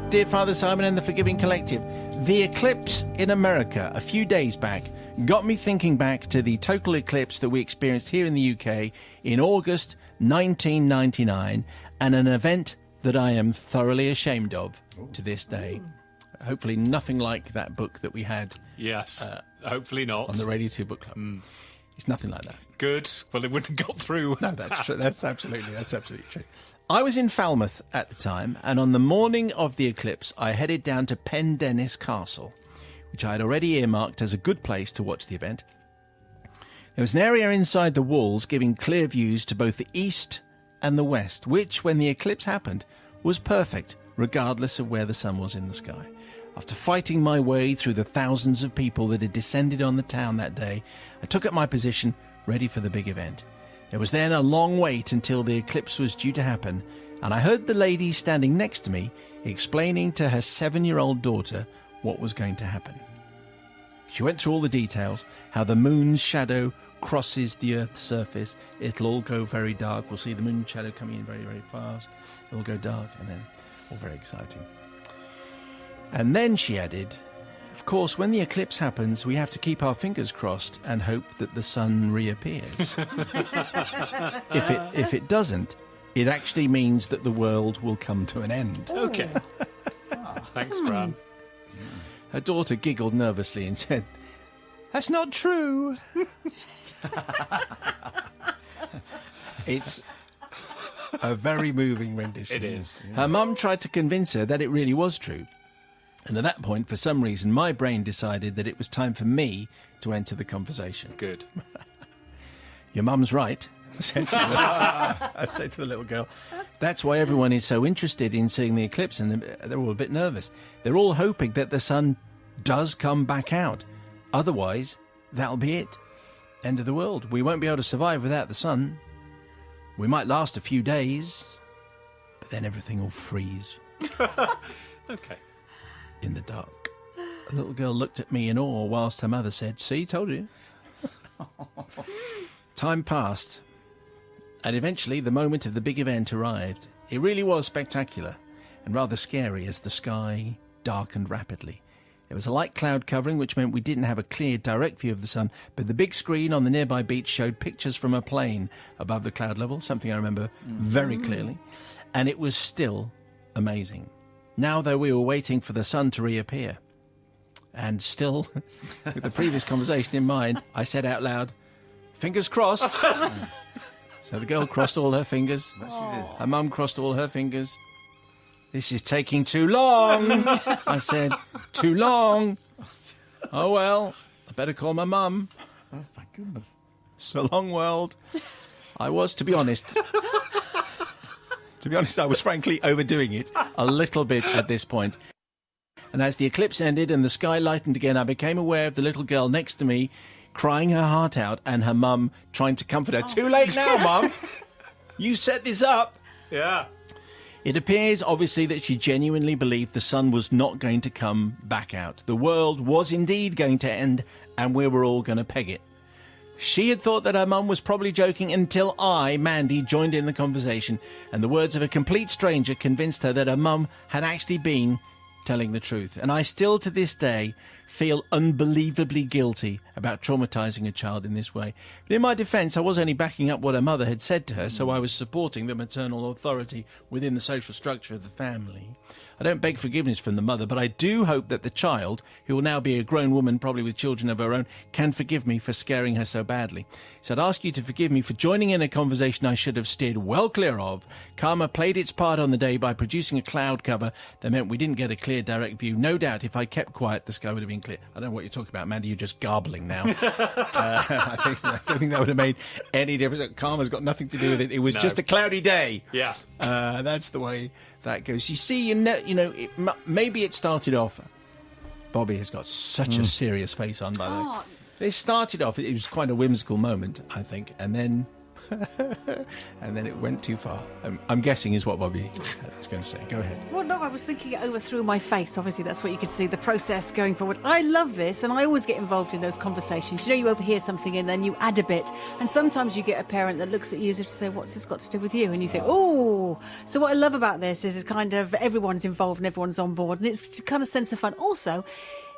Dear Father Simon and the Forgiving Collective, the eclipse in America a few days back got me thinking back to the total eclipse that we experienced here in the UK in August 1999, and an event that I am thoroughly ashamed of to this day. Hopefully nothing like that book that we had. Yes, hopefully not. On the Radio 2 Book Club. It's nothing like that. Good. Well, it wouldn't have got through. No, that's true. That's absolutely true. I was in Falmouth at the time, and on the morning of the eclipse, I headed down to Pendennis Castle, which I had already earmarked as a good place to watch the event. There was an area inside the walls giving clear views to both the east and the west, which, when the eclipse happened, was perfect, regardless of where the sun was in the sky. After fighting my way through the thousands of people that had descended on the town that day, I took up my position, ready for the big event. There was then a long wait until the eclipse was due to happen, and I heard the lady standing next to me explaining to her 7-year-old daughter what was going to happen. She went through all the details, how the moon's shadow crosses the Earth's surface. It'll all go very dark. We'll see the moon shadow coming in very, very fast. It'll go dark, and then all very exciting. And then she added, of course, when the eclipse happens, we have to keep our fingers crossed and hope that the sun reappears. If it doesn't, it actually means that the world will come to an end. Okay. Thanks, Gran. Her daughter giggled nervously and said, "That's not true." It's a very moving rendition. It is. Her mum tried to convince her that it really was true. And at that point, for some reason, my brain decided that it was time for me to enter the conversation. Good. Your mum's right, I said to the little girl. That's why everyone is so interested in seeing the eclipse, and they're all a bit nervous. They're all hoping that the sun does come back out. Otherwise, that'll be it. End of the world. We won't be able to survive without the sun. We might last a few days, but then everything will freeze. Okay. In the dark. The little girl looked at me in awe whilst her mother said, "See, told you." Time passed, and eventually the moment of the big event arrived. It really was spectacular and rather scary as the sky darkened rapidly. There was a light cloud covering, which meant we didn't have a clear, direct view of the sun, but the big screen on the nearby beach showed pictures from a plane above the cloud level, something I remember very clearly, and it was still amazing. Now, though, we were waiting for the sun to reappear. And still, with the previous conversation in mind, I said out loud, "Fingers crossed." So the girl crossed all her fingers. Her mum crossed all her fingers. "This is taking too long," I said. "Too long. Oh, well, I better call my mum." Oh, my goodness. So long, world. I was, to be honest, I was frankly overdoing it a little bit at this point. And as the eclipse ended and the sky lightened again, I became aware of the little girl next to me crying her heart out and her mum trying to comfort her. "Too late now, Mum. You set this up." Yeah. It appears, obviously, that she genuinely believed the sun was not going to come back out. The world was indeed going to end, and we were all going to peg it. She had thought that her mum was probably joking until I, Mandy, joined in the conversation, and the words of a complete stranger convinced her that her mum had actually been telling the truth. And I still, to this day, feel unbelievably guilty about traumatising a child in this way. But in my defence, I was only backing up what her mother had said to her, so I was supporting the maternal authority within the social structure of the family. I don't beg forgiveness from the mother, but I do hope that the child, who will now be a grown woman, probably with children of her own, can forgive me for scaring her so badly. So I'd ask you to forgive me for joining in a conversation I should have steered well clear of. Karma played its part on the day by producing a cloud cover that meant we didn't get a clear, direct view. No doubt, if I kept quiet, the sky would have been clear. I don't know what you're talking about, Mandy. You're just garbling now. I don't think that would have made any difference. Karma's got nothing to do with it. It was just a cloudy day. Yeah. That's the way that goes. You see, maybe it started off. Bobby has got such a serious face on, by the way. It started off, it was quite a whimsical moment, I think, and then And then it went too far. I'm guessing is what Bobby was going to say. Go ahead. Well, no, I was thinking it over through my face. Obviously, that's what you could see, the process going forward. I love this, and I always get involved in those conversations. You know, you overhear something and then you add a bit. And sometimes you get a parent that looks at you as if to say, what's this got to do with you? And you think, oh. So what I love about this is it's kind of everyone's involved and everyone's on board. And it's kind of sense of fun. Also,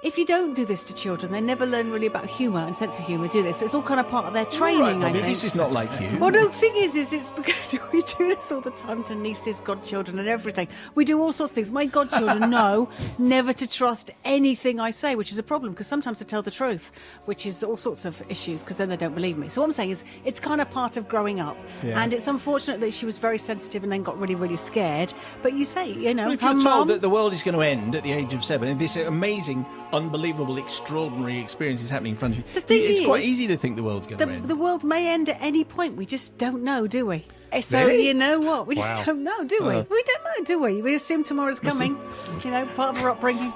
if you don't do this to children, they never learn really about humour and sense of humour, do they? So it's all kind of part of their training, Right, I Bobby, think. this is not like you. Well, no, the thing is it's because we do this all the time to nieces, godchildren and everything. We do all sorts of things. My godchildren know never to trust anything I say, which is a problem because sometimes I tell the truth, which is all sorts of issues because then they don't believe me. So what I'm saying is it's kind of part of growing up. Yeah. And it's unfortunate that she was very sensitive and then got really, really scared. But you say, you know, Well, if her you're told mum... that the world is going to end at the age of 7, and this amazing, unbelievable, extraordinary experience is happening in front of you, The thing it's quite is, easy to think the world's going to end. The world may end at any point. We just don't know, do we? So Really? you know what? We just Wow. don't know, do we? We don't know, do we? We assume tomorrow's coming. You know, part of our upbringing.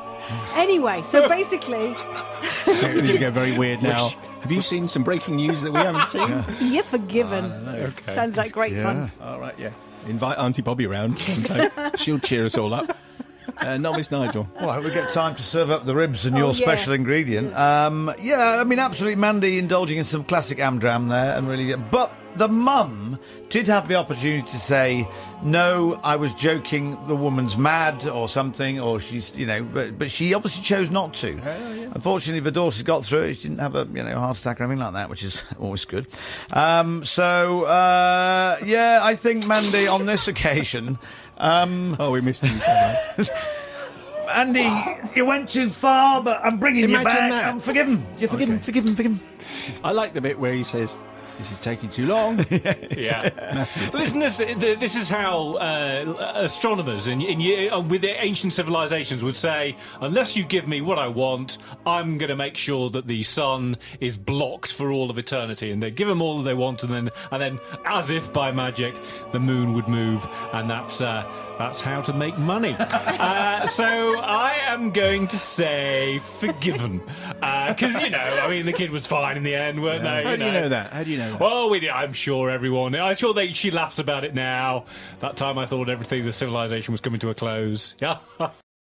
Anyway, so basically, This is going very weird now. Have you seen some breaking news that we haven't seen? you're forgiven. Okay. Sounds like great fun. All right, yeah. Invite Auntie Bobby round sometime. She'll cheer us all up. Not Miss Nigel. Well, I hope we get time to serve up the ribs and Oh, your yeah. special ingredient. Yeah, I mean, absolutely, Mandy indulging in some classic Amdram there, and really. But the mum did have the opportunity to say, "No, I was joking. The woman's mad or something, or she's, you know." But she obviously chose not to. Unfortunately, the daughter got through it. She didn't have a heart attack or anything like that, which is always good. Yeah, I think Mandy on this occasion. Oh, we missed you so much. Andy, you went too far, but I'm bringing you Imagine back. that. I'm forgiven. You're forgiven, Okay. forgiven. I like the bit where he says, "This is taking too long." Yeah. Listen, this is how astronomers with the ancient civilizations would say, unless you give me what I want, I'm going to make sure that the sun is blocked for all of eternity. And they'd give them all that they want, and then, as if by magic, the moon would move, and that's how to make money. So I am going to say forgiven. Because, the kid was fine in the end, weren't they? How do you know that? How do you know that? Well, I'm sure I'm sure she laughs about it now. That time I thought everything, the civilization was coming to a close. Yeah.